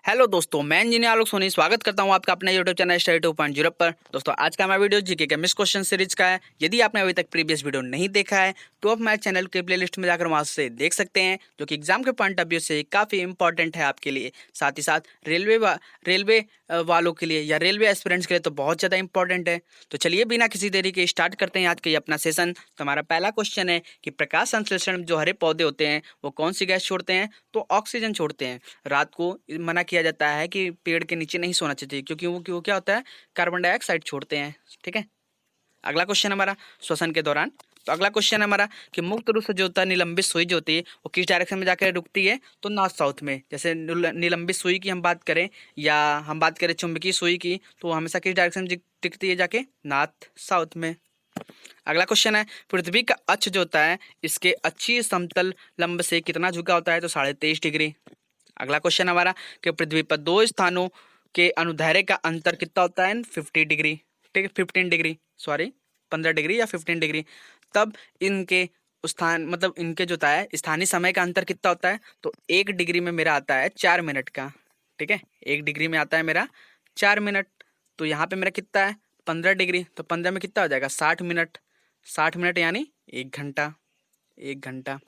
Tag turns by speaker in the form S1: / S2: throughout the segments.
S1: Hello दोस्तों, मैं engineer आलोक सोनी स्वागत करता हूं आपका अपने यूट्यूब चैनल स्टडी 2.0 पर। दोस्तों, आज का हमारा वीडियो जीके के मिस क्वेश्चन सीरीज का है। यदि आपने अभी तक प्रीवियस वीडियो नहीं देखा है तो आप हमारे चैनल के प्लेलिस्ट में जाकर वहां से देख सकते हैं, जो कि एग्जाम के पॉइंट ऑफ व्यू से काफ़ी इंपॉर्टेंट है आपके लिए। साथ ही साथ रेलवे वालों के लिए या रेलवे एस्पिरेंट्स के लिए तो बहुत ज़्यादा इंपॉर्टेंट है। तो चलिए बिना किसी देरी के स्टार्ट करते हैं आज का ये अपना सेशन। तो हमारा पहला क्वेश्चन है कि प्रकाश संश्लेषण में जो हरे पौधे होते हैं वो कौन सी गैस छोड़ते हैं? तो ऑक्सीजन छोड़ते हैं। रात को मना किया जाता है कि पेड़ के नीचे नहीं सोना चाहिए, क्योंकि वो क्या होता है, कार्बन डाइऑक्साइड छोड़ते हैं। ठीक है। अगला क्वेश्चन हमारा श्वसन के दौरान। तो अगला क्वेश्चन हमारा कि मुक्त रूप से जो होता है निलंबित सुई जो होती है वो किस डायरेक्शन में जाकर रुकती है? तो नॉर्थ साउथ में। जैसे निलंबित सुई की हम बात करें या हम बात करें चुंबकीय सुई की, तो हमेशा किस डायरेक्शन में टिकती है? जाके नॉर्थ साउथ में। अगला क्वेश्चन है पृथ्वी का अक्ष जो होता है इसके अक्षीय समतल लंब से कितना झुका होता है? तो 23.5 डिग्री। अगला क्वेश्चन हमारा कि पृथ्वी पर दो स्थानों के अनुदैर्ध्य का अंतर कितना होता है? 50 डिग्री। ठीक है, 15 डिग्री, सॉरी 15 डिग्री या 15 डिग्री। तब इनके स्थान मतलब इनके जो होता है स्थानीय समय का अंतर कितना होता है? तो 1 डिग्री में मेरा आता है 4 मिनट का। ठीक है, 1 डिग्री में आता है मेरा 4 मिनट। तो यहाँ पे मेरा कितना है? 15 डिग्री। तो 15 में कितना हो जाएगा? 60 मिनट। 60 मिनट यानी 1 घंटा। 1 घंटा।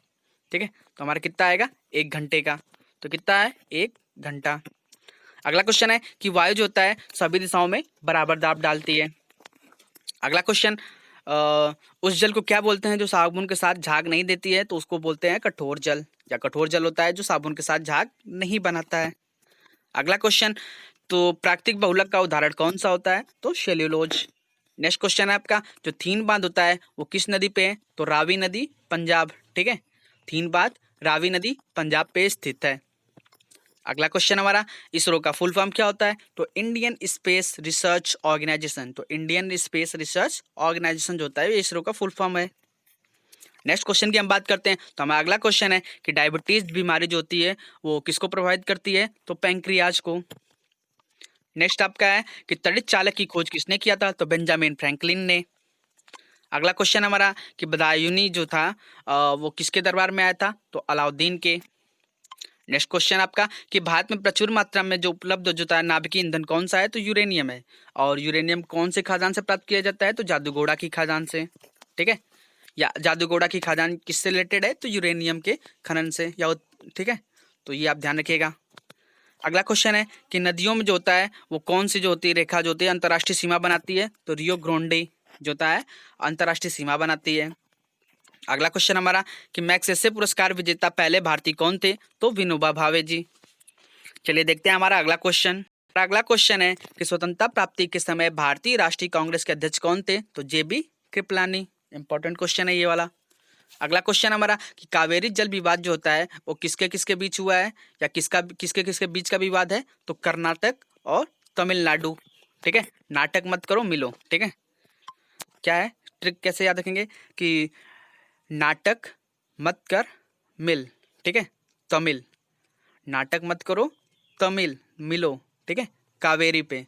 S1: ठीक है, तो हमारा कितना आएगा? 1 घंटे का। तो कितना है? 1 घंटा। अगला क्वेश्चन है कि वायु जो होता है सभी दिशाओं में बराबर दाब डालती है। अगला क्वेश्चन, उस जल को क्या बोलते हैं जो साबुन के साथ झाग नहीं देती है? तो उसको बोलते हैं कठोर जल, या कठोर जल होता है जो साबुन के साथ झाग नहीं बनाता है। अगला क्वेश्चन, तो प्राकृतिक बहुलक का उदाहरण कौन सा होता है? तो सेल्यूलोज। नेक्स्ट क्वेश्चन है आपका जो थीन बांध होता है वो किस नदी पे है? तो रावी नदी, पंजाब। ठीक है, थीन बांध रावी नदी पंजाब पे स्थित है। अगला क्वेश्चन हमारा इसरो का फुल फॉर्म क्या होता है? तो इंडियन स्पेस रिसर्च ऑर्गेनाइजेशन। तो इंडियन स्पेस रिसर्च ऑर्गेनाइजेशन जो होता है ये इसरो का फुल फॉर्म है। नेक्स्ट क्वेश्चन की हम बात करते हैं। तो हमारा अगला क्वेश्चन है कि डायबिटीज बीमारी जो होती है वो किसको प्रभावित करती है? तो पैंक्रियाज को। नेक्स्ट आपका है कि तड़ित चालक की खोज किसने किया था? तो बेंजामिन फ्रैंकलिन ने। अगला क्वेश्चन हमारा कि बदायूनी जो था वो किसके दरबार में आया था? तो अलाउद्दीन के। नेक्स्ट क्वेश्चन आपका कि भारत में प्रचुर मात्रा में जो उपलब्ध जो है नाभिकीय ईंधन कौन सा है? तो यूरेनियम है। और यूरेनियम कौन से खादान से प्राप्त किया जाता है? तो जादूगोड़ा की खादान से। ठीक है, या जादूगोड़ा की खादान किससे रिलेटेड है? तो यूरेनियम के खनन से या ठीक है, तो ये आप ध्यान रखिएगा। अगला क्वेश्चन है कि नदियों में जो होता है वो कौन सी जो होती है रेखा जो होती है अंतर्राष्ट्रीय सीमा बनाती है? तो रियो ग्रांडे जो होता है अंतर्राष्ट्रीय सीमा बनाती है। अगला क्वेश्चन हमारा कि मैग्सेसे पुरस्कार विजेता पहले भारतीय कौन थे? तो विनोबा भावे जी। चलिए देखते हैं हमारा अगला क्वेश्चन। अगला क्वेश्चन है कि स्वतंत्रता प्राप्ति के समय भारतीय राष्ट्रीय कांग्रेस के अध्यक्ष कौन थे? तो जेबी कृपलानी। इंपॉर्टेंट क्वेश्चन है ये वाला। अगला क्वेश्चन हमारा कि कावेरी जल विवाद जो होता है वो किसके किसके बीच हुआ है, या किसके किसके बीच का विवाद है? तो कर्नाटक और तमिलनाडु। ठीक है, नाटक मत करो मिलो। ठीक है, क्या है ट्रिक, कैसे याद रखेंगे कि नाटक मत कर मिल। ठीक है, तमिल, नाटक मत करो तमिल मिलो। ठीक है, कावेरी पे,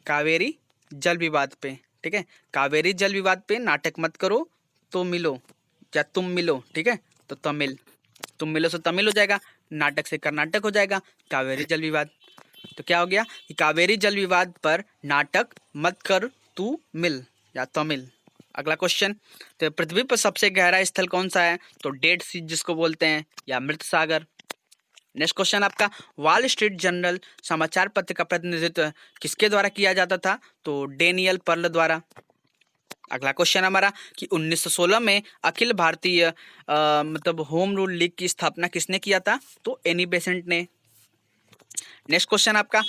S1: कावेरी जल विवाद पे। ठीक है, कावेरी जल विवाद पे नाटक मत करो तो मिलो, या तुम मिलो। ठीक है, तो तमिल, तुम मिलो से तमिल हो जाएगा, नाटक से कर्नाटक हो जाएगा, कावेरी जल विवाद। तो क्या हो गया कि कावेरी जल विवाद पर नाटक मत कर तू मिल, या तमिल। अगला क्वेश्चन, तो पृथ्वी पर सबसे गहरा स्थल कौन सा है? तो डेड सी जिसको बोलते हैं, या मृत सागर। नेक्स्ट क्वेश्चन आपका वॉल स्ट्रीट जर्नल समाचार पत्र का प्रतिनिधित्व किसके द्वारा किया जाता था? तो डेनियल पर्ल द्वारा। अगला क्वेश्चन हमारा कि 1916 में अखिल भारतीय मतलब होम रूल लीग की स्थापना किसने किया था? तो एनी बेसेंट ने। नेक्स्ट क्वेश्चन आपका,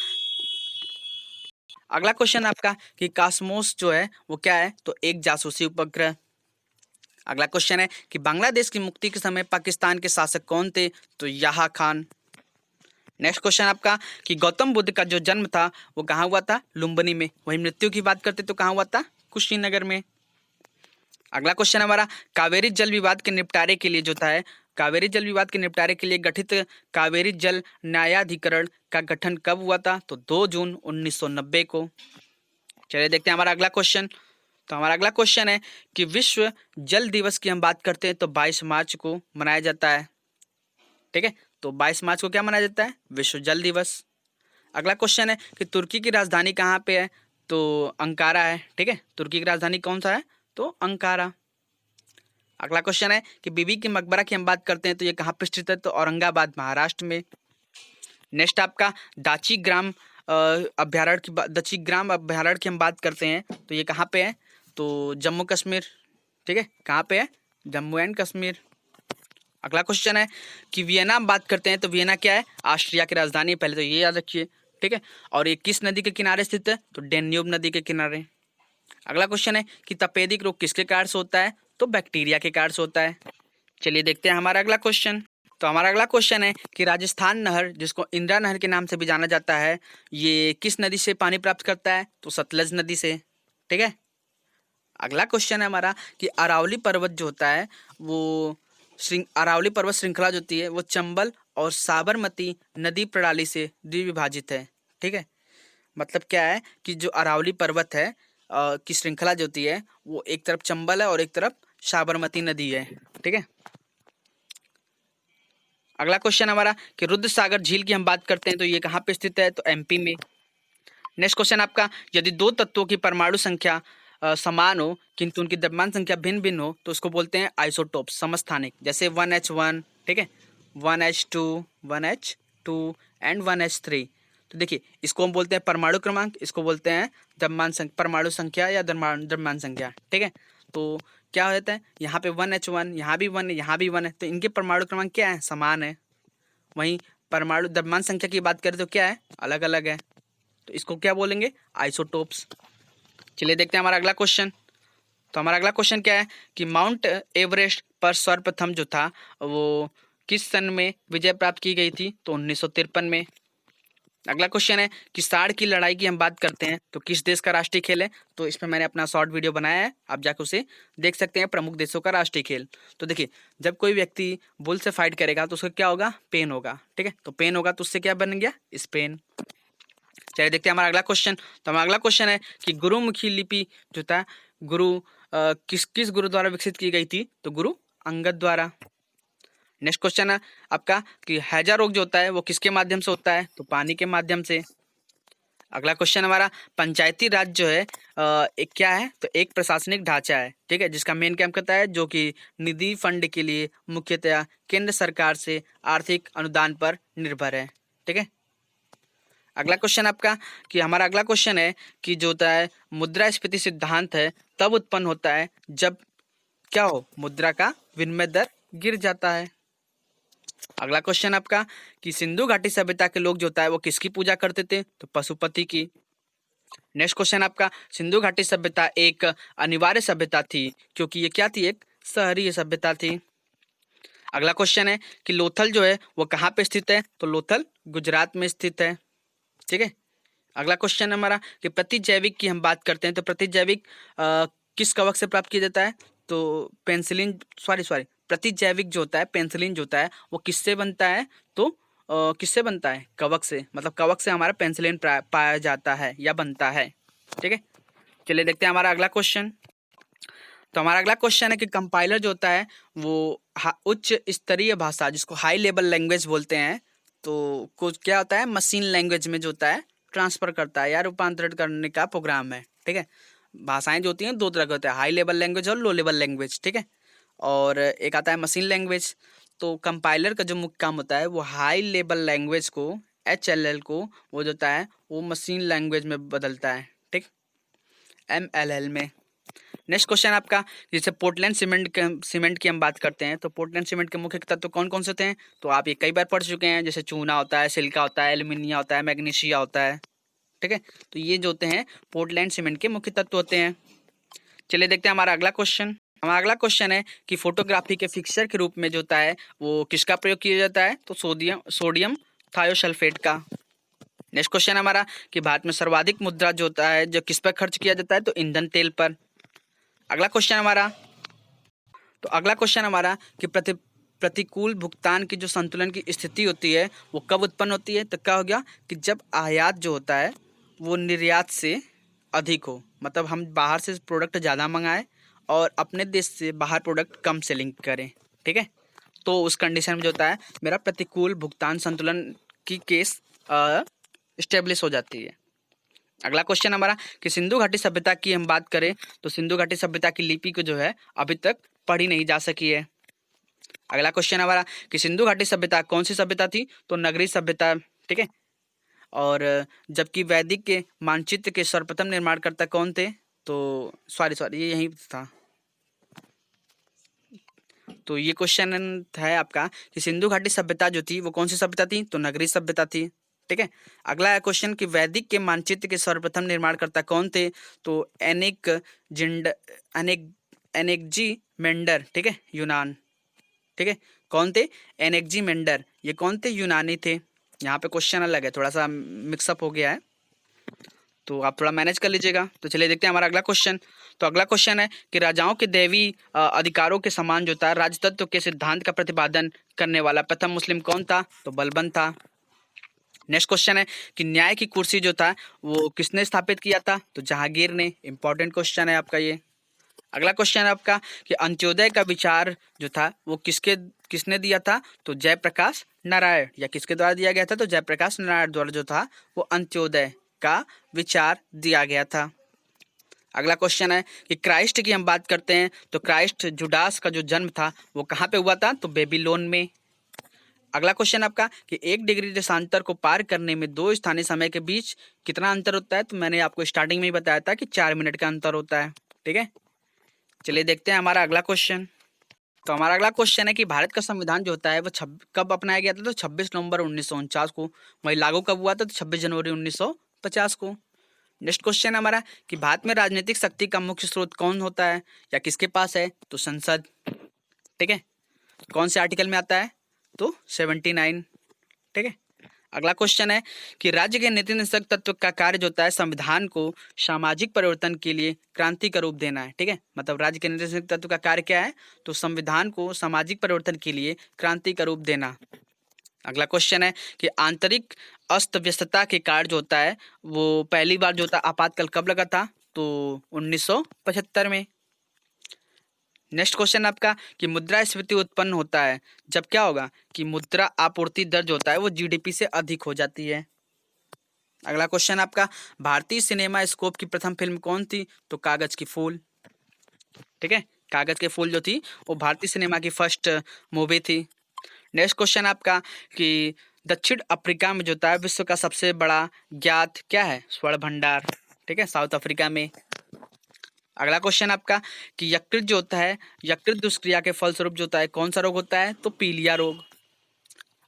S1: अगला क्वेश्चन आपका कि कास्मोस जो है वो क्या है? तो एक जासूसी उपग्रह। अगला क्वेश्चन है कि बांग्लादेश की मुक्ति के समय पाकिस्तान के शासक कौन थे? तो याहा खान। नेक्स्ट क्वेश्चन आपका कि गौतम बुद्ध का जो जन्म था वो कहाँ हुआ था? लुम्बिनी में। वही मृत्यु की बात करते तो कहाँ हुआ था? कुशीनगर में। अगला क्वेश्चन हमारा कावेरी जल विवाद के निपटारे के लिए जो था है, कावेरी जल विवाद के निपटारे के लिए गठित कावेरी जल न्यायाधिकरण का गठन कब हुआ था? तो 2 जून 1990 को। चलिए देखते हैं हमारा अगला क्वेश्चन। तो हमारा अगला क्वेश्चन है कि विश्व जल दिवस की हम बात करते हैं तो 22 मार्च को मनाया जाता है। ठीक है, तो 22 मार्च को क्या मनाया जाता है? विश्व जल दिवस। अगला क्वेश्चन है कि तुर्की की राजधानी कहाँ पे है, तो अंकारा है। ठीक है, तुर्की की राजधानी कौन सा है, तो अंकारा। अगला क्वेश्चन है कि बीबी की मकबरा की हम बात करते हैं तो ये कहाँ पे स्थित है, तो औरंगाबाद महाराष्ट्र में। नेक्स्ट आपका दाची ग्राम अभ्यारण्य की दाची ग्राम अभ्यारण्य की हम बात करते हैं तो ये कहाँ पे है, तो जम्मू कश्मीर। ठीक है, कहाँ पे है, जम्मू एंड कश्मीर। अगला क्वेश्चन है कि वियना हम बात करते हैं तो वियना क्या है, ऑस्ट्रिया की राजधानी है, पहले तो ये याद रखिए। ठीक है, और ये किस नदी के किनारे स्थित है, तो डेन्यूब नदी के किनारे। अगला क्वेश्चन है कि तपेदिक रोग किसके कारण से होता है, तो बैक्टीरिया के कारण से होता है। चलिए देखते हैं हमारा अगला क्वेश्चन। तो हमारा अगला क्वेश्चन है कि राजस्थान नहर, जिसको इंदिरा नहर के नाम से भी जाना जाता है, ये किस नदी से पानी प्राप्त करता है, तो सतलज नदी से। ठीक है, अगला क्वेश्चन है हमारा कि अरावली पर्वत जो होता है वो अरावली पर्वत श्रृंखला जो होती है वो चंबल और साबरमती नदी प्रणाली से द्विविभाजित है। ठीक है, मतलब क्या है कि जो अरावली पर्वत है की श्रृंखला जो होती है वो एक तरफ चंबल है और एक तरफ साबरमती नदी है। ठीक है, अगला क्वेश्चन हमारा कि रुद्र सागर झील की हम बात करते हैं तो ये कहाँ पे स्थित है, तो एमपी में। नेक्स्ट क्वेश्चन आपका, यदि दो तत्वों की परमाणु संख्या समान हो किंतु उनकी द्रव्यमान संख्या भिन्न भिन्न हो तो उसको बोलते हैं आइसोटोप, समस्थानिक। जैसे 1H1, ठीक है, 1H2, 1H2 एंड 1H3। तो देखिए इसको हम बोलते हैं परमाणु क्रमांक, इसको बोलते हैं द्रव्यमान संख्या, परमाणु संख्या या द्रव्यमान संख्या। ठीक है, तो क्या होता है, यहाँ पे 1H1, यहाँ भी 1 है, यहाँ भी 1 है, तो इनके परमाणु क्रमांक क्या है, समान है। वहीं परमाणु द्रव्यमान संख्या की बात करें तो क्या है, अलग अलग है, तो इसको क्या बोलेंगे, आइसोटोप्स। चलिए देखते हैं हमारा अगला क्वेश्चन। तो हमारा अगला क्वेश्चन क्या है कि माउंट एवरेस्ट पर सर्वप्रथम जो था वो किस सन में विजय प्राप्त की गई थी, तो 1953 में। अगला क्वेश्चन है कि साड़ की लड़ाई की हम बात करते हैं तो किस देश का राष्ट्रीय खेल है, तो इसमें मैंने अपना शॉर्ट वीडियो बनाया है, आप जाकर उसे देख सकते हैं, प्रमुख देशों का राष्ट्रीय खेल। तो देखिए जब कोई व्यक्ति बुल से फाइट करेगा तो उसका क्या होगा, पेन होगा। ठीक है, तो पेन होगा तो उससे क्या बन गया, स्पेन। चलिए देखते हैं हमारा अगला क्वेश्चन। तो हमारा अगला क्वेश्चन है कि गुरुमुखी लिपि जो था गुरु किस किस गुरु द्वारा विकसित की गई थी, तो गुरु अंगद द्वारा। नेक्स्ट क्वेश्चन है आपका कि हैजा रोग जो होता है वो किसके माध्यम से होता है, तो पानी के माध्यम से। अगला क्वेश्चन हमारा पंचायती राज जो है एक क्या है, तो एक प्रशासनिक ढांचा है। ठीक है, जिसका मेन काम करता है जो कि निधि फंड के लिए मुख्यतया केंद्र सरकार से आर्थिक अनुदान पर निर्भर है। ठीक है, अगला क्वेश्चन आपका कि हमारा अगला क्वेश्चन है कि जो होता है मुद्रास्फीति सिद्धांत है तब उत्पन्न होता है जब क्या हो, मुद्रा का विनिमय दर गिर जाता है। अगला क्वेश्चन आपका कि सिंधु घाटी सभ्यता के लोग जो होता है वो किसकी पूजा करते थे, तो पशुपति की। नेक्स्ट क्वेश्चन आपका सिंधु घाटी सभ्यता एक अनिवार्य सभ्यता थी क्योंकि ये क्या थी, एक शहरी सभ्यता थी। अगला क्वेश्चन है कि लोथल जो है वो कहाँ पे स्थित है, तो लोथल गुजरात में स्थित है। ठीक है, अगला क्वेश्चन है हमारा कि प्रतिजैविक की हम बात करते हैं तो प्रतिजैविक किस कवक से प्राप्त किया जाता है, तो पेंसिलिन सॉरी प्रतिजैविक जो होता है पेंसिलिन जो होता है वो किससे बनता है, तो किससे बनता है, कवक से, मतलब कवक से हमारा पेंसिलिन पाया जाता है या बनता है। ठीक है, चलिए देखते हैं हमारा अगला क्वेश्चन। तो हमारा अगला क्वेश्चन है कि कंपाइलर जो होता है वो उच्च स्तरीय भाषा जिसको हाई लेवल लैंग्वेज बोलते हैं, तो कुछ क्या होता है, मशीन लैंग्वेज में जो होता है ट्रांसफर करता है या रूपांतरित करने का प्रोग्राम है। ठीक है, भाषाएं जो होती हैं दो तरह की होती है, हाई लेवल लैंग्वेज और लो लेवल लैंग्वेज। ठीक है, और एक आता है मशीन लैंग्वेज। तो कंपाइलर का जो मुख्य काम होता है वो हाई लेवल लैंग्वेज को HLL को वो जो होता है वो मशीन लैंग्वेज में बदलता है। ठीक, MLL में। नेक्स्ट क्वेश्चन आपका जैसे पोर्टलैंड सीमेंट की हम बात करते हैं तो पोर्टलैंड सीमेंट के मुख्य तत्व कौन कौन से होते हैं, तो आप ये कई बार पढ़ चुके हैं, जैसे चूना होता है, सिलिका होता है, एल्यूमिनियम होता है, मैग्नीशिया होता है। ठीक है, तो ये जो होते हैं पोर्टलैंड सीमेंट के मुख्य तत्व होते हैं। चलिए देखते हैं हमारा अगला क्वेश्चन। हमारा अगला क्वेश्चन है कि फोटोग्राफी के फिक्सर के रूप में जो होता है वो किसका प्रयोग किया जाता है, तो सोडियम थायोसल्फेट का। नेक्स्ट क्वेश्चन हमारा कि भारत में सर्वाधिक मुद्रा जो होता है जो किस पर खर्च किया जाता है, तो ईंधन तेल पर। अगला क्वेश्चन हमारा कि प्रतिकूल भुगतान की जो संतुलन की स्थिति होती है वो कब उत्पन्न होती है, तो क्या हो गया कि जब आयात जो होता है वो निर्यात से अधिक हो, मतलब हम बाहर से प्रोडक्ट ज़्यादा मंगाएं और अपने देश से बाहर प्रोडक्ट कम सेलिंग करें। ठीक है, तो उस कंडीशन में जो होता है मेरा प्रतिकूल भुगतान संतुलन की केस स्टेब्लिश हो जाती है। अगला क्वेश्चन हमारा कि सिंधु घाटी सभ्यता की हम बात करें तो सिंधु घाटी सभ्यता की लिपि को जो है अभी तक पढ़ी नहीं जा सकी है। अगला क्वेश्चन हमारा कि सिंधु घाटी सभ्यता कौन सी सभ्यता थी, तो नगरीय सभ्यता, ठीक है। और जबकि वैदिक के मानचित्र के सर्वप्रथम निर्माणकर्ता कौन थे, तो सॉरी ये यही था। तो ये क्वेश्चन है आपका कि सिंधु घाटी सभ्यता जो थी वो कौन सी सभ्यता थी, तो नगरीय सभ्यता थी, ठीक है। अगला क्वेश्चन कि वैदिक के मानचित्र के सर्वप्रथम निर्माणकर्ता कौन थे, तो एनेक्जी मेंडर, ठीक है, यूनान, ठीक है। कौन थे, एनेक्जी मेंडर, ये कौन थे, यूनानी थे। यहाँ पे क्वेश्चन अलग है, थोड़ा सा मिक्सअप हो गया है, तो आप थोड़ा मैनेज कर लीजिएगा। तो चलिए देखते हैं हमारा अगला क्वेश्चन। तो अगला क्वेश्चन है कि राजाओं के दैवी अधिकारों के समान जो था राजतत्व के सिद्धांत का प्रतिपादन करने वाला प्रथम मुस्लिम कौन था, तो बलबन था। नेक्स्ट क्वेश्चन है कि न्याय की कुर्सी जो था वो किसने स्थापित किया था, तो जहांगीर ने। इंपॉर्टेंट क्वेश्चन है आपका ये। अगला क्वेश्चन है आपका कि अंत्योदय का विचार जो था वो किसने दिया था, तो जयप्रकाश नारायण, या किसके द्वारा दिया गया था, तो जयप्रकाश नारायण द्वारा जो था वो अंत्योदय का विचार दिया गया था। अगला क्वेश्चन है कि क्राइस्ट की हम बात करते हैं तो क्राइस्ट जुडास का जो जन्म था वो कहाँ पे हुआ था, तो बेबीलोन में। अगला क्वेश्चन आपका कि 1 डिग्री देशांतर को पार करने में 2 स्थानीय समय के बीच कितना अंतर होता है, तो मैंने आपको स्टार्टिंग में ही बताया था कि 4 मिनट का अंतर होता है, ठीक है। चलिए देखते हैं हमारा अगला क्वेश्चन। तो हमारा अगला क्वेश्चन है कि भारत का संविधान जो होता है वो कब अपनाया गया था, तो 26 नवंबर 1949 को। वही लागू कब हुआ था, तो 26 जनवरी 1950 को। नेक्स्ट क्वेश्चन हमारा कि भारत में राजनीतिक शक्ति का मुख्य स्रोत कौन होता है या किसके पास है, तो संसद, ठीक है। कौन से आर्टिकल में आता है, तो 79, ठीक है। अगला क्वेश्चन है कि राज्य के नीति निषेधक तत्व का कार्य जो होता है संविधान को सामाजिक परिवर्तन के लिए क्रांति का रूप देना है, ठीक है। मतलब राज्य के नीति निषेधक तत्व का कार्य क्या है, तो संविधान को सामाजिक परिवर्तन के लिए क्रांति का रूप देना। अगला क्वेश्चन है कि आंतरिक अस्त व्यस्तता के कारण जो होता है वो पहली बार जो होता है आपातकाल कब लगा था, तो 1975 में। नेक्स्ट क्वेश्चन आपका कि मुद्रास्फीति उत्पन्न होता है जब क्या होगा, कि मुद्रा आपूर्ति दर जो होता है वो जीडीपी से अधिक हो जाती है। अगला क्वेश्चन आपका भारतीय सिनेमा स्कोप की प्रथम फिल्म कौन थी, तो कागज की फूल, ठीक है। कागज के फूल जो थी वो भारतीय सिनेमा की फर्स्ट मूवी थी। नेक्स्ट क्वेश्चन आपका कि दक्षिण अफ्रीका में जो होता है विश्व का सबसे बड़ा ज्ञात क्या है, स्वर्ण भंडार, ठीक है, साउथ अफ्रीका में। अगला क्वेश्चन आपका कि यकृत जो होता है, यकृत दुष्क्रिया के फलस्वरूप जो होता है कौन सा रोग होता है, तो पीलिया रोग।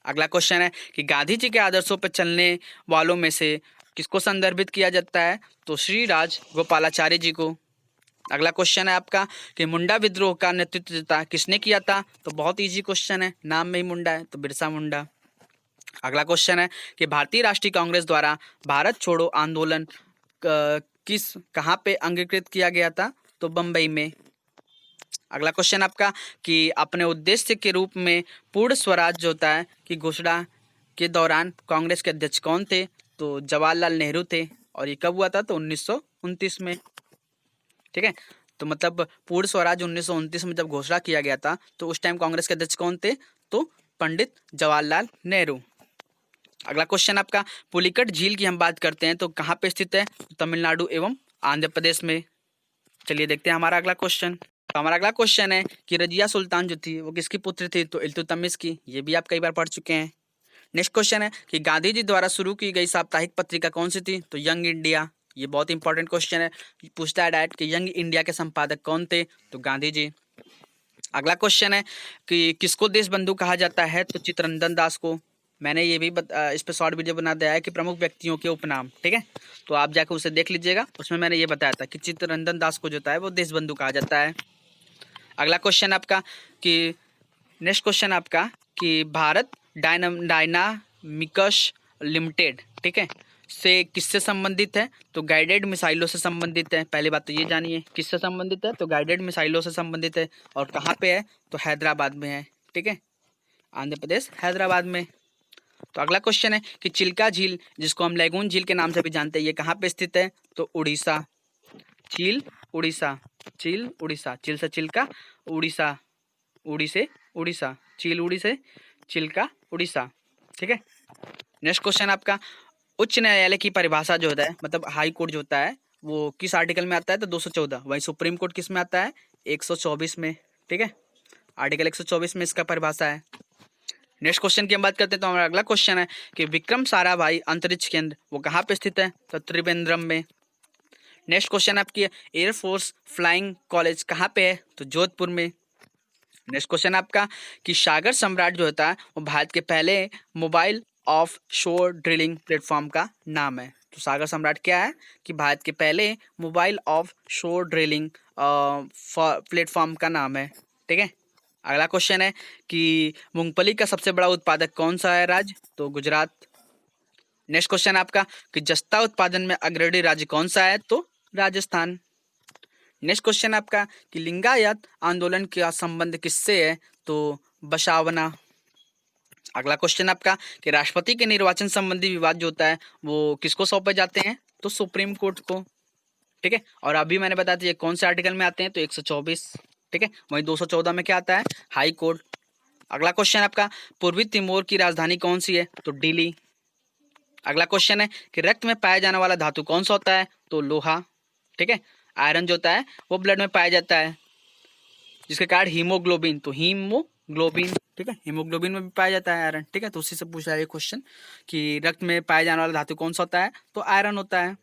S1: अगला क्वेश्चन है कि गांधी जी के आदर्शों पर चलने वालों में से किसको संदर्भित किया जाता है, तो श्री राज गोपालाचारी जी को। अगला क्वेश्चन है आपका कि मुंडा विद्रोह का नेतृत्व जो था किसने किया था, तो बहुत इजी क्वेश्चन है, नाम में ही मुंडा है तो बिरसा मुंडा। अगला क्वेश्चन है कि भारतीय राष्ट्रीय कांग्रेस द्वारा भारत छोड़ो आंदोलन कहाँ पे अंगीकृत किया गया था, तो बम्बई में। अगला क्वेश्चन आपका कि अपने उद्देश्य के रूप में पूर्ण स्वराज जो होता है की घोषणा के दौरान कांग्रेस के अध्यक्ष कौन थे, तो जवाहरलाल नेहरू थे। और ये कब हुआ था, तो 1929 में, ठीक है। तो मतलब पूर्ण स्वराज 1929 में जब घोषणा किया गया था तो उस टाइम कांग्रेस के अध्यक्ष कौन थे, तो पंडित जवाहरलाल नेहरू। अगला क्वेश्चन आपका पुलिकट झील की हम बात करते हैं तो कहाँ पे स्थित है, तमिलनाडु एवं आंध्र प्रदेश में। चलिए देखते हैं हमारा अगला क्वेश्चन। तो हमारा अगला क्वेश्चन है कि रजिया सुल्तान जो थी वो किसकी पुत्री थी, तो इल्तुतमिश की। ये भी आप कई बार पढ़ चुके हैं। नेक्स्ट क्वेश्चन है कि गांधी जी द्वारा शुरू की गई साप्ताहिक पत्रिका कौन सी थी, तो यंग इंडिया। ये बहुत इंपॉर्टेंट क्वेश्चन है, पूछता है डायरेक्ट कि यंग इंडिया के संपादक कौन थे, तो गांधी जी। अगला क्वेश्चन है कि किसको देश बंधु कहा जाता है, तो चित्तरंजन दास को। मैंने ये भी इस पर शॉर्ट वीडियो बना दिया है कि प्रमुख व्यक्तियों के उपनाम, ठीक है। तो आप जाकर उसे देख लीजिएगा, उसमें मैंने ये बताया था कि चित्तरंजन दास को जो है वो देश बंधु कहा जाता है। अगला क्वेश्चन आपका कि नेक्स्ट क्वेश्चन आपका कि भारत डायनामिकस लिमिटेड, ठीक है, से किससे संबंधित है, तो गाइडेड मिसाइलों से संबंधित है। पहली बात तो ये जानिए किससे संबंधित है, तो गाइडेड मिसाइलों से संबंधित है। और कहाँ पे है, तो हैदराबाद में है, ठीक है, आंध्र प्रदेश हैदराबाद में। तो अगला क्वेश्चन है कि चिल्का झील जिसको हम लैगून झील के नाम से भी जानते हैं ये कहाँ पे स्थित है, तो उड़ीसा। चील उड़ीसा, चील उड़ीसा, चील से चिल्का, उड़ीसा, उड़ी से उड़ीसा, चील उड़ी से चिल्का उड़ीसा, ठीक है। नेक्स्ट क्वेश्चन आपका उच्च न्यायालय की परिभाषा जो होता है, मतलब हाई कोर्ट जो होता है, वो किस आर्टिकल में आता है? तो 214। वहीं सुप्रीम कोर्ट किस में आता है? 124 में। ठीक है, आर्टिकल 124 में इसका परिभाषा है। नेक्स्ट क्वेश्चन की हम बात करते हैं। तो हमारा अगला क्वेश्चन है कि विक्रम साराभाई अंतरिक्ष केंद्र वो कहाँ पे स्थित है? तो त्रिवेंद्रम में। नेक्स्ट क्वेश्चन आपकी एयरफोर्स फ्लाइंग कॉलेज कहाँ पे है? तो जोधपुर में। नेक्स्ट क्वेश्चन आपका कि सागर सम्राट जो होता है वो भारत के पहले मोबाइल ऑफ शोर ड्रिलिंग प्लेटफॉर्म का नाम है। तो सागर सम्राट क्या है? कि भारत के पहले मोबाइल ऑफ शोर ड्रिलिंग प्लेटफॉर्म का नाम है। ठीक है, अगला क्वेश्चन है कि मूंगफली का सबसे बड़ा उत्पादक कौन सा है राज्य? तो गुजरात। नेक्स्ट क्वेश्चन आपका कि जस्ता उत्पादन में अग्रणी राज्य कौन सा है? तो राजस्थान। नेक्स्ट क्वेश्चन आपका कि लिंगायत आंदोलन का संबंध किससे है? तो बसावना। अगला क्वेश्चन आपका कि राष्ट्रपति के निर्वाचन संबंधी विवाद जो होता है वो किसको सौंपे जाते हैं? तो सुप्रीम कोर्ट को। ठीक है, और अभी मैंने बताया था ये कौन से आर्टिकल में आते हैं? तो 124। ठीक है, वहीं 214 में क्या आता है? High court. अगला क्वेश्चन आपका पूर्वी तिमोर की राजधानी कौन सी है? तो दिल्ली। अगला क्वेश्चन है कि रक्त में पाया जाने वाला धातु कौन सा होता है? तो लोहा। ठीक है, आयरन जो होता है वो ब्लड में पाया जाता है, जिसके कारण हीमोग्लोबिन। तो हीमोग्लोबिन, ठीक है, हीमोग्लोबिन में भी पाया जाता है आयरन। ठीक है, तो उसी से पूछा है ये क्वेश्चन कि रक्त में पाया जाने वाला धातु कौन सा होता है? तो आयरन होता है।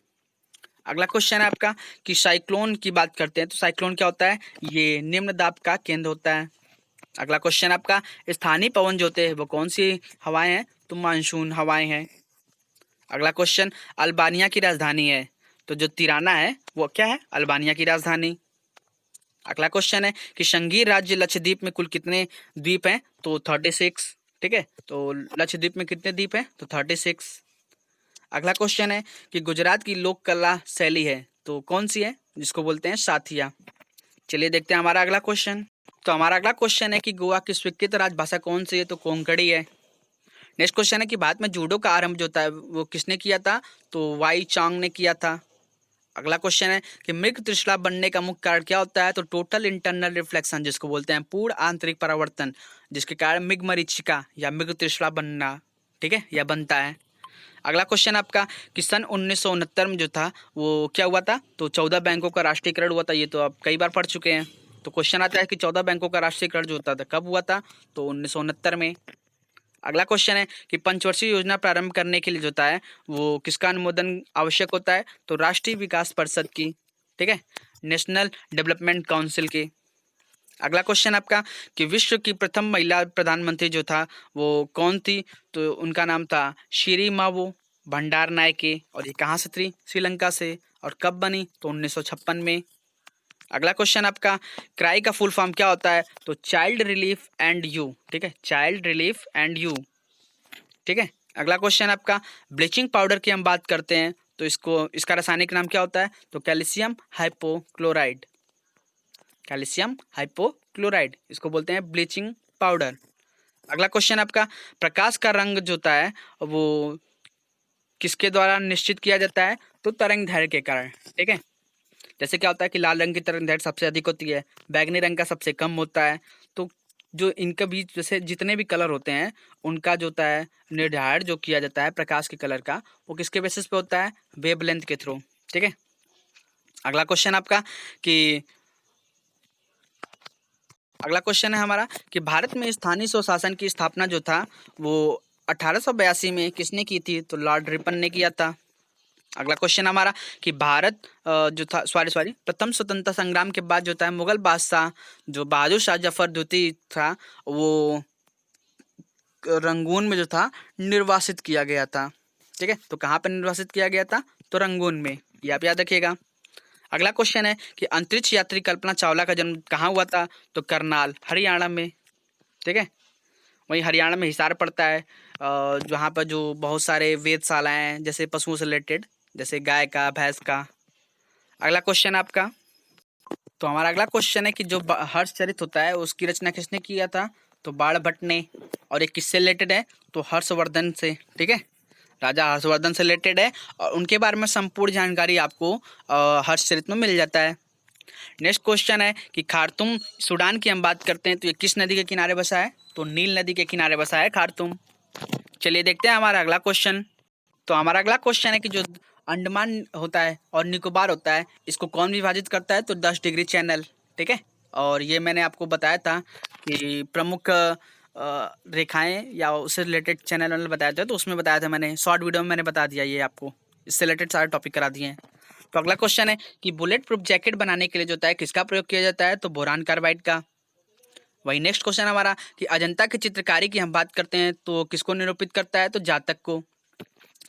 S1: अगला क्वेश्चन है आपका कि साइक्लोन की बात करते हैं। तो साइक्लोन क्या होता है? ये निम्न दाब का केंद्र होता है। अगला क्वेश्चन आपका स्थानीय पवन जो होते हैं वो कौन सी हवाएं हैं? तो मानसून हवाएं हैं। अगला क्वेश्चन अल्बानिया की राजधानी है, तो जो तिराना है वो क्या है? अल्बानिया की राजधानी। अगला क्वेश्चन है कि संघीय राज्य लक्षद्वीप में कुल कितने द्वीप हैं? तो 36। ठीक है, तो लक्षद्वीप में कितने द्वीप हैं? तो 36। अगला क्वेश्चन है कि गुजरात की लोक कला शैली है तो कौन सी है? जिसको बोलते हैं साथिया। चलिए देखते हैं हमारा अगला क्वेश्चन। तो हमारा अगला क्वेश्चन है कि गोवा की स्वीकृत राजभाषा कौन सी है? तो कोंकणी है। नेक्स्ट क्वेश्चन है कि भारत में जूडो का आरंभ जो होता है वो किसने किया था? तो वाई चांग ने किया था। अगला क्वेश्चन है कि मृग तृष्णा बनने का मुख्य कारण क्या होता है? तो टोटल इंटरनल रिफ्लेक्शन, जिसको बोलते हैं पूर्ण आंतरिक परावर्तन, जिसके कारण मृग मरीचिका या मृग तृष्णा बनना, ठीक है, या बनता है। अगला क्वेश्चन आपका कि सन 1969 में जो था वो क्या हुआ था? तो 14 बैंकों का राष्ट्रीयकरण हुआ था। ये तो आप कई बार पढ़ चुके हैं। तो क्वेश्चन आता है कि 14 बैंकों का राष्ट्रीयकरण जो होता था कब हुआ था? तो 1969 में। अगला क्वेश्चन है कि पंचवर्षीय योजना प्रारंभ करने के लिए जो होता है वो किसका अनुमोदन आवश्यक होता है? तो राष्ट्रीय विकास परिषद की। ठीक है, नेशनल डेवलपमेंट काउंसिल की। अगला क्वेश्चन आपका कि विश्व की प्रथम महिला प्रधानमंत्री जो था वो कौन थी? तो उनका नाम था श्री मावो भंडार नायके, और ये कहाँ से थी? श्रीलंका से। और कब बनी? तो 1956 में। अगला क्वेश्चन आपका क्राई का फुल फॉर्म क्या होता है? तो चाइल्ड रिलीफ एंड यू। ठीक है, चाइल्ड रिलीफ एंड यू। ठीक है, अगला क्वेश्चन आपका ब्लीचिंग पाउडर की हम बात करते हैं तो इसका रासायनिक नाम क्या होता है? तो कैल्शियम हाइपोक्लोराइड। कैल्शियम हाइपोक्लोराइड, इसको बोलते हैं ब्लीचिंग पाउडर। अगला क्वेश्चन आपका प्रकाश का रंग जो होता है वो किसके द्वारा निश्चित किया जाता है? तो तरंग दैर्घ्य के कारण। ठीक है, जैसे क्या होता है कि लाल रंग की तरंग दैर्घ्य सबसे अधिक होती है, बैगनी रंग का सबसे कम होता है। तो जो इनके बीच जैसे जितने भी कलर होते हैं उनका जो होता है निर्धारण जो किया जाता है प्रकाश के कलर का, वो किसके बेसिस पे होता है? वेवलेंथ के थ्रू। ठीक है, अगला क्वेश्चन आपका कि अगला क्वेश्चन है हमारा कि भारत में स्थानीय स्वशासन की स्थापना जो था वो 1882 में किसने की थी? तो लॉर्ड रिपन ने किया था। अगला क्वेश्चन हमारा कि भारत जो था सॉरी प्रथम स्वतंत्रता संग्राम के बाद जो था मुगल बादशाह जो बहादुर शाह जफर द्वितीय था वो रंगून में जो था निर्वासित किया गया था। ठीक है, तो कहाँ पर निर्वासित किया गया था? तो रंगून में, ये आप याद रखिएगा। अगला क्वेश्चन है कि अंतरिक्ष यात्री कल्पना चावला का जन्म कहाँ हुआ था? तो करनाल हरियाणा में। ठीक है, वहीं हरियाणा में हिसार पड़ता है जहाँ पर जो बहुत सारे वेधशालाएं हैं जैसे पशुओं से रिलेटेड, जैसे गाय का, भैंस का। अगला क्वेश्चन आपका तो हमारा अगला क्वेश्चन है कि जो हर्षचरित होता है उसकी रचना किसने किया था? तो बाणभट्ट ने। और ये किससे रिलेटेड है? तो हर्षवर्धन से। ठीक है, राजा हर्षवर्धन से रिलेटेड है और उनके बारे में संपूर्ण जानकारी आपको हर्षचरित में मिल जाता है। नेक्स्ट क्वेश्चन है कि खार्तूम सूडान की हम बात करते हैं तो ये किस नदी के किनारे बसा है? तो नील नदी के किनारे बसा है खार्तूम। चलिए देखते हैं हमारा अगला क्वेश्चन। तो हमारा अगला क्वेश्चन है कि जो अंडमान होता है और निकोबार होता है, इसको कौन विभाजित करता है? तो 10 डिग्री चैनल। ठीक है, और ये मैंने आपको बताया था कि प्रमुख रेखाएं या उससे रिलेटेड चैनल मैंने बताया था, तो उसमें बताया था मैंने, शॉर्ट वीडियो में मैंने बता दिया ये आपको, इससे रिलेटेड सारे टॉपिक करा दिए हैं। तो अगला क्वेश्चन है कि बुलेट प्रूफ जैकेट बनाने के लिए जो होता है किसका प्रयोग किया जाता है? तो बोरान कार्बाइड का। वही नेक्स्ट क्वेश्चन हमारा कि अजंता की चित्रकारी की हम बात करते हैं तो किसको निरूपित करता है? तो जातक को।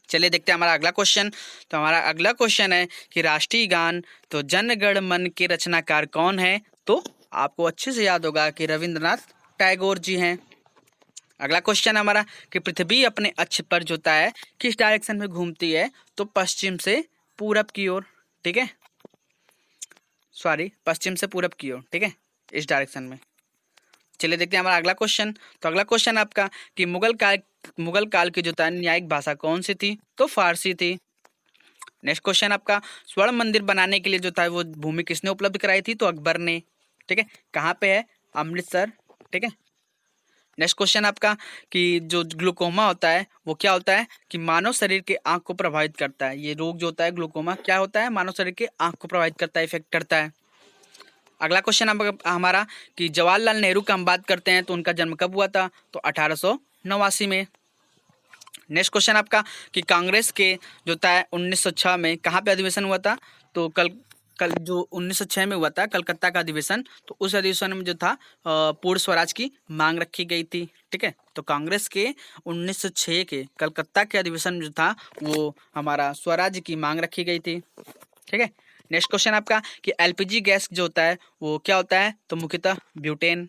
S1: चलिए देखते हैं हमारा अगला क्वेश्चन। तो हमारा अगला क्वेश्चन है कि राष्ट्रीय गान तो जन गण मन के रचनाकार कौन है? तो आपको अच्छे से याद होगा कि रविंद्रनाथ टैगोर जी हैं। अगला क्वेश्चन हमारा कि पृथ्वी अपने अक्ष पर जो होता है किस डायरेक्शन में घूमती है? तो पश्चिम से पूरब की ओर। ठीक है, सॉरी, पश्चिम से पूरब की ओर। ठीक है, इस डायरेक्शन में। चलिए देखते हैं हमारा अगला क्वेश्चन। तो अगला क्वेश्चन आपका कि मुगल काल की जो था न्यायिक भाषा कौन सी थी? तो फारसी थी। नेक्स्ट क्वेश्चन आपका स्वर्ण मंदिर बनाने के लिए जो था वो भूमि किसने उपलब्ध कराई थी? तो अकबर ने। ठीक है, कहाँ पे है? अमृतसर। ठीक है। नेक्स्ट क्वेश्चन आपका कि जो ग्लूकोमा होता है वो क्या होता है? कि मानव शरीर के आंख को प्रभावित करता है। ये रोग जो होता है ग्लूकोमा क्या होता है? मानव शरीर के आंख को प्रभावित करता है, इफेक्ट करता है। अगला क्वेश्चन हमारा कि जवाहरलाल नेहरू का हम बात करते हैं तो उनका जन्म कब हुआ था? तो 1889 में। नेक्स्ट क्वेश्चन आपका कि कांग्रेस के जो था 1906 में कहाँ पे अधिवेशन हुआ था? तो कल कल जो 1906 में हुआ था कलकत्ता का अधिवेशन, तो उस अधिवेशन में जो था पूर्ण स्वराज की मांग रखी गई थी। ठीक है, तो कांग्रेस के 1906 के कलकत्ता के अधिवेशन में जो था वो हमारा स्वराज की मांग रखी गई थी। ठीक है। नेक्स्ट क्वेश्चन आपका कि एलपीजी गैस जो होता है वो क्या होता है? तो मुख्यतः ब्यूटेन।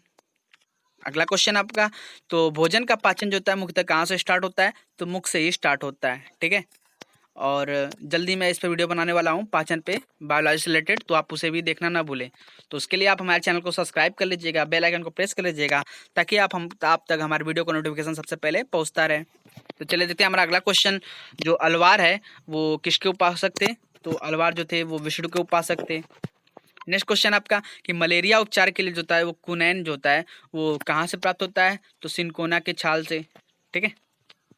S1: अगला क्वेश्चन आपका तो भोजन का पाचन जो होता है मुख्यतः कहाँ से स्टार्ट होता है? तो मुख से ही स्टार्ट होता है। ठीक है, और जल्दी मैं इस पे वीडियो बनाने वाला हूँ पाचन पे, बायोलॉजी से रिलेटेड, तो आप उसे भी देखना ना भूलें। तो उसके लिए आप हमारे चैनल को सब्सक्राइब कर लीजिएगा, बेल आइकन को प्रेस कर लीजिएगा, ताकि आप तक हमारे वीडियो का नोटिफिकेशन सबसे पहले पहुँचता रहे। तो चलिए देखते हैं हमारा अगला क्वेश्चन। जो अलवार है वो किसके उपासक थे? तो अलवार जो थे वो विष्णु के उपासक थे। नेक्स्ट क्वेश्चन आपका कि मलेरिया उपचार के लिए जो होता है वो कुनैन जो होता है वो कहाँ से प्राप्त होता है? तो सिनकोना के छाल से। ठीक है।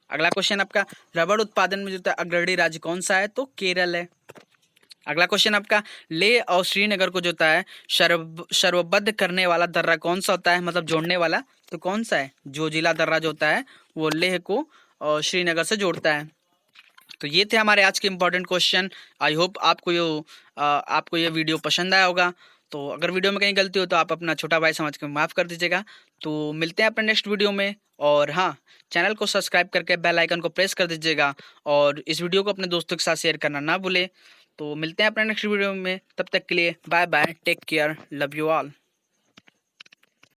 S1: अगला क्वेश्चन आपका रबड़ उत्पादन में जो होता है अग्रणी राज्य कौन सा है? तो केरल है। अगला क्वेश्चन आपका लेह और श्रीनगर को जो होता है सर्वबद्ध करने वाला दर्रा कौन सा होता है? मतलब जोड़ने वाला, तो कौन सा है? जोजिला दर्रा जो होता है वो लेह को और श्रीनगर से जोड़ता है। तो ये थे हमारे आज के इम्पोर्टेंट क्वेश्चन। आई होप आपको ये वीडियो पसंद आया होगा। तो अगर वीडियो में कहीं गलती हो तो आप अपना छोटा भाई समझ के माफ़ कर दीजिएगा। तो मिलते हैं अपने नेक्स्ट वीडियो में। और हाँ, चैनल को सब्सक्राइब करके बेल आइकन को प्रेस कर दीजिएगा और इस वीडियो को अपने दोस्तों के साथ शेयर करना ना भूलें। तो मिलते हैं अपने नेक्स्ट वीडियो में, तब तक के लिए bye bye, take care, love you all.